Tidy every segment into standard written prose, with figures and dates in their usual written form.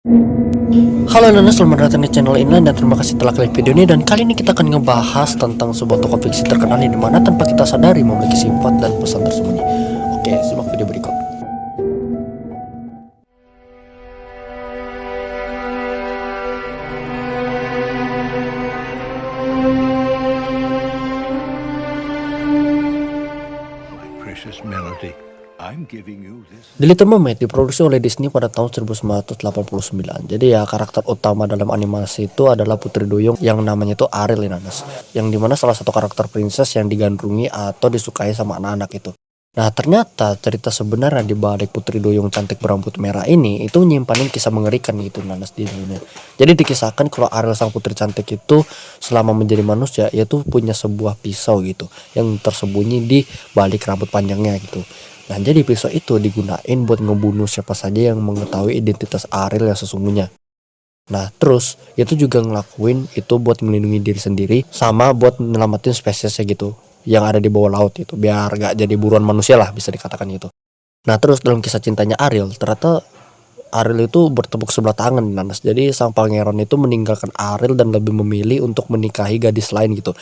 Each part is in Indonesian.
Halo Nana, selamat datang di channel ini dan terima kasih telah klik video ini. Dan kali ini kita akan ngebahas tentang sebuah tokoh fiksi terkenal yang dimana tanpa kita sadari memiliki sifat dan pesan tersembunyi. Oke, simak video berikut. My precious Melody, I'm giving you this. The Little Mermaid diproduksi oleh Disney pada tahun 1989. Jadi ya karakter utama dalam animasi itu adalah Putri Duyung yang namanya itu Ariel Inanas. Yang dimana salah satu karakter princess yang digandrungi atau disukai sama anak-anak itu. Nah ternyata cerita sebenarnya di balik Putri Duyung cantik berambut merah ini itu nyimpanin kisah mengerikan gitu Nanas di dunia. Jadi dikisahkan kalau Ariel sang putri cantik itu selama menjadi manusia yaitu punya sebuah pisau gitu yang tersembunyi di balik rambut panjangnya gitu. Nah jadi pisau itu digunain buat ngebunuh siapa saja yang mengetahui identitas Ariel yang sesungguhnya. Nah terus itu juga ngelakuin itu buat melindungi diri sendiri sama buat nyelamatin spesiesnya gitu yang ada di bawah laut itu biar gak jadi buruan manusia lah bisa dikatakan gitu. Nah terus dalam kisah cintanya Ariel ternyata Ariel itu bertepuk sebelah tangan Nanas. Jadi sang pangeran itu meninggalkan Ariel dan lebih memilih untuk menikahi gadis lain gitu.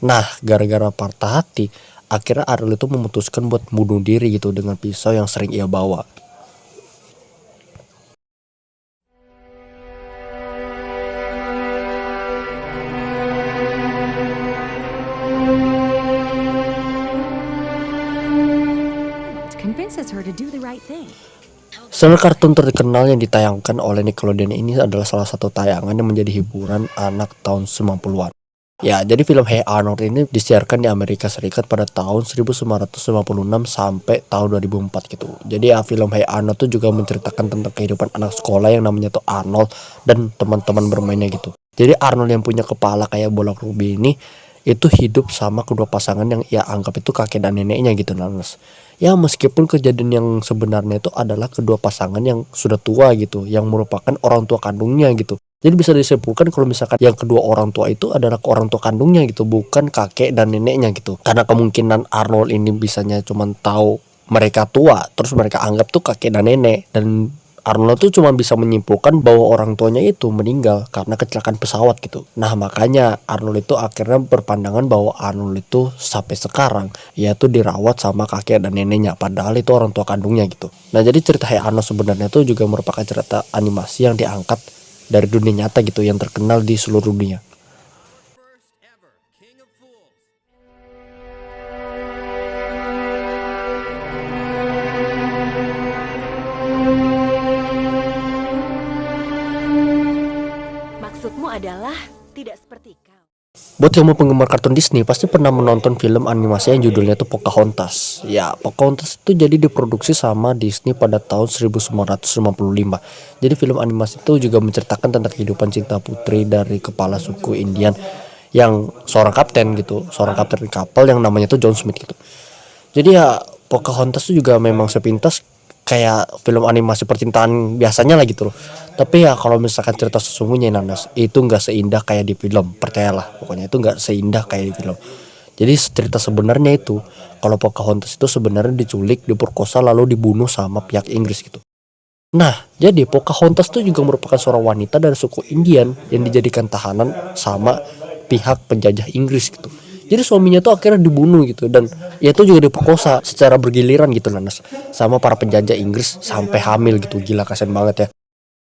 Nah gara-gara patah hati akhirnya Ariel itu memutuskan buat bunuh diri gitu dengan pisau yang sering ia bawa. Convinces her to do the right thing. Serial kartun terkenal yang ditayangkan oleh Nickelodeon ini adalah salah satu tayangan yang menjadi hiburan anak tahun 90-an. Ya, jadi film Hey Arnold ini disiarkan di Amerika Serikat pada tahun 1956 sampai tahun 2004 gitu. Jadi ya film Hey Arnold itu juga menceritakan tentang kehidupan anak sekolah yang namanya tuh Arnold dan teman-teman bermainnya gitu. Jadi Arnold yang punya kepala kayak bola rubi ini itu hidup sama kedua pasangan yang ia anggap itu kakek dan neneknya gitu Nanas. Ya meskipun kejadian yang sebenarnya itu adalah kedua pasangan yang sudah tua gitu, yang merupakan orang tua kandungnya gitu. Jadi bisa disimpulkan kalau misalkan yang kedua orang tua itu adalah orang tua kandungnya gitu, bukan kakek dan neneknya gitu. Karena kemungkinan Arnold ini bisanya cuma tahu mereka tua, terus mereka anggap tuh kakek dan nenek, dan Arnold tuh cuma bisa menyimpulkan bahwa orang tuanya itu meninggal karena kecelakaan pesawat gitu. Nah makanya Arnold itu akhirnya berpandangan bahwa Arnold itu sampai sekarang yaitu dirawat sama kakek dan neneknya, padahal itu orang tua kandungnya gitu. Nah jadi cerita Hey Arnold sebenarnya itu juga merupakan cerita animasi yang diangkat dari dunia nyata gitu, yang terkenal di seluruh dunia. Maksudmu adalah tidak seperti kau. Buat kamu penggemar kartun Disney pasti pernah menonton film animasi yang judulnya itu Pocahontas. Ya, Pocahontas itu jadi diproduksi sama Disney pada tahun 1955. Jadi film animasi itu juga menceritakan tentang kehidupan cinta putri dari kepala suku Indian yang seorang kapten gitu, seorang kapten kapal yang namanya tuh John Smith gitu. Jadi ya Pocahontas itu juga memang sepintas kayak film animasi percintaan biasanya lah gitu loh. Tapi ya kalau misalkan cerita sesungguhnya Nanas itu nggak seindah kayak di film, percayalah. Pokoknya itu nggak seindah kayak di film. Jadi cerita sebenarnya itu kalau Pocahontas itu sebenarnya diculik, diperkosa lalu dibunuh sama pihak Inggris gitu. Nah, jadi Pocahontas itu juga merupakan seorang wanita dari suku Indian yang dijadikan tahanan sama pihak penjajah Inggris gitu. Jadi suaminya tuh akhirnya dibunuh gitu, dan ya itu juga diperkosa secara bergiliran gitu Nanas sama para penjajah Inggris sampai hamil gitu. Gila, kasian banget ya.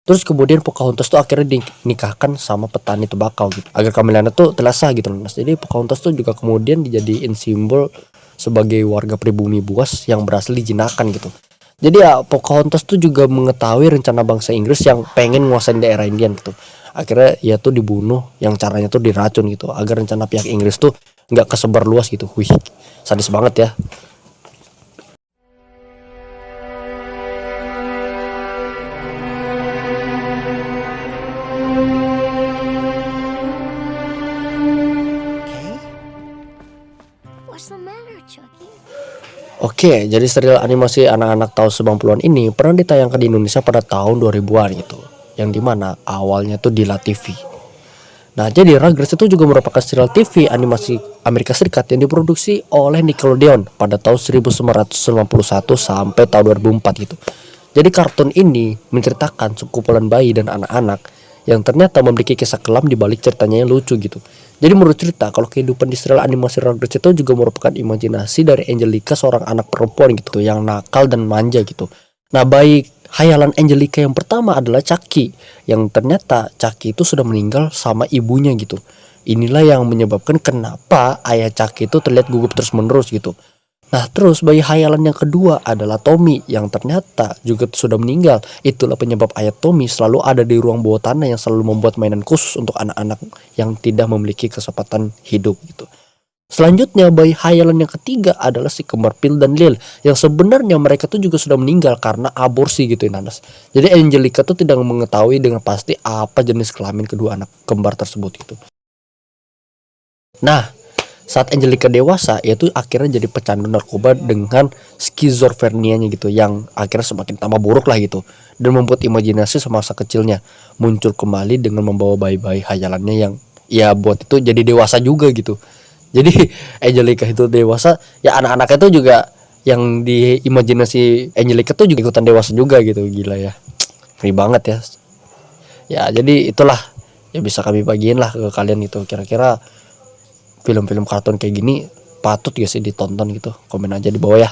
Terus kemudian Pocahontas tuh akhirnya dinikahkan sama petani tembakau gitu agar kehamilannya tuh terasa gitu Nanas. Jadi Pocahontas tuh juga kemudian dijadiin simbol sebagai warga pribumi buas yang berhasil dijinakan gitu. Jadi ya Pocahontas tuh juga mengetahui rencana bangsa Inggris yang pengen nguasain daerah Indian gitu. Akhirnya ya tuh dibunuh yang caranya tuh diracun gitu agar rencana pihak Inggris tuh nggak kesebar luas gitu. Wih, sadis banget ya. Okay. What's the matter, Chucky? Oke, jadi serial animasi anak-anak tahun 90-an ini pernah ditayangkan di Indonesia pada tahun 2000-an gitu. Yang dimana awalnya tuh di La TV. Nah, jadi Rugrats itu juga merupakan serial TV animasi Amerika Serikat yang diproduksi oleh Nickelodeon pada tahun 1991 sampai tahun 2004 gitu. Jadi kartun ini menceritakan sekumpulan bayi dan anak-anak yang ternyata memiliki kisah kelam di balik ceritanya yang lucu gitu. Jadi menurut cerita, kalau kehidupan di serial animasi Rugrats itu juga merupakan imajinasi dari Angelica, seorang anak perempuan gitu yang nakal dan manja gitu. Nah, bayi hayalan Angelica yang pertama adalah Chucky, yang ternyata Chucky itu sudah meninggal sama ibunya gitu. Inilah yang menyebabkan kenapa ayah Chucky itu terlihat gugup terus-menerus gitu. Nah, terus bayi hayalan yang kedua adalah Tommy yang ternyata juga sudah meninggal. Itulah penyebab ayah Tommy selalu ada di ruang bawah tanah yang selalu membuat mainan khusus untuk anak-anak yang tidak memiliki kesempatan hidup gitu. Selanjutnya bayi hayalan yang ketiga adalah si kembar Phil dan Lil, yang sebenarnya mereka tuh juga sudah meninggal karena aborsi gitu ya Nanas. Jadi Angelica tuh tidak mengetahui dengan pasti apa jenis kelamin kedua anak kembar tersebut gitu. Nah, saat Angelica dewasa, yaitu akhirnya jadi pecandu narkoba dengan skizofrenianya gitu, yang akhirnya semakin tambah buruk lah gitu, dan membuat imajinasi semasa kecilnya muncul kembali dengan membawa bayi-bayi hayalannya yang ya buat itu jadi dewasa juga gitu. Jadi Angelica itu dewasa, ya anak-anak itu juga yang di imajinasi Angelica tuh juga ikutan dewasa juga gitu. Gila ya, free banget ya. Ya jadi itulah ya bisa kami bagiin lah ke kalian gitu, kira-kira film-film kartun kayak gini patut gak sih ditonton gitu. Komen aja di bawah ya.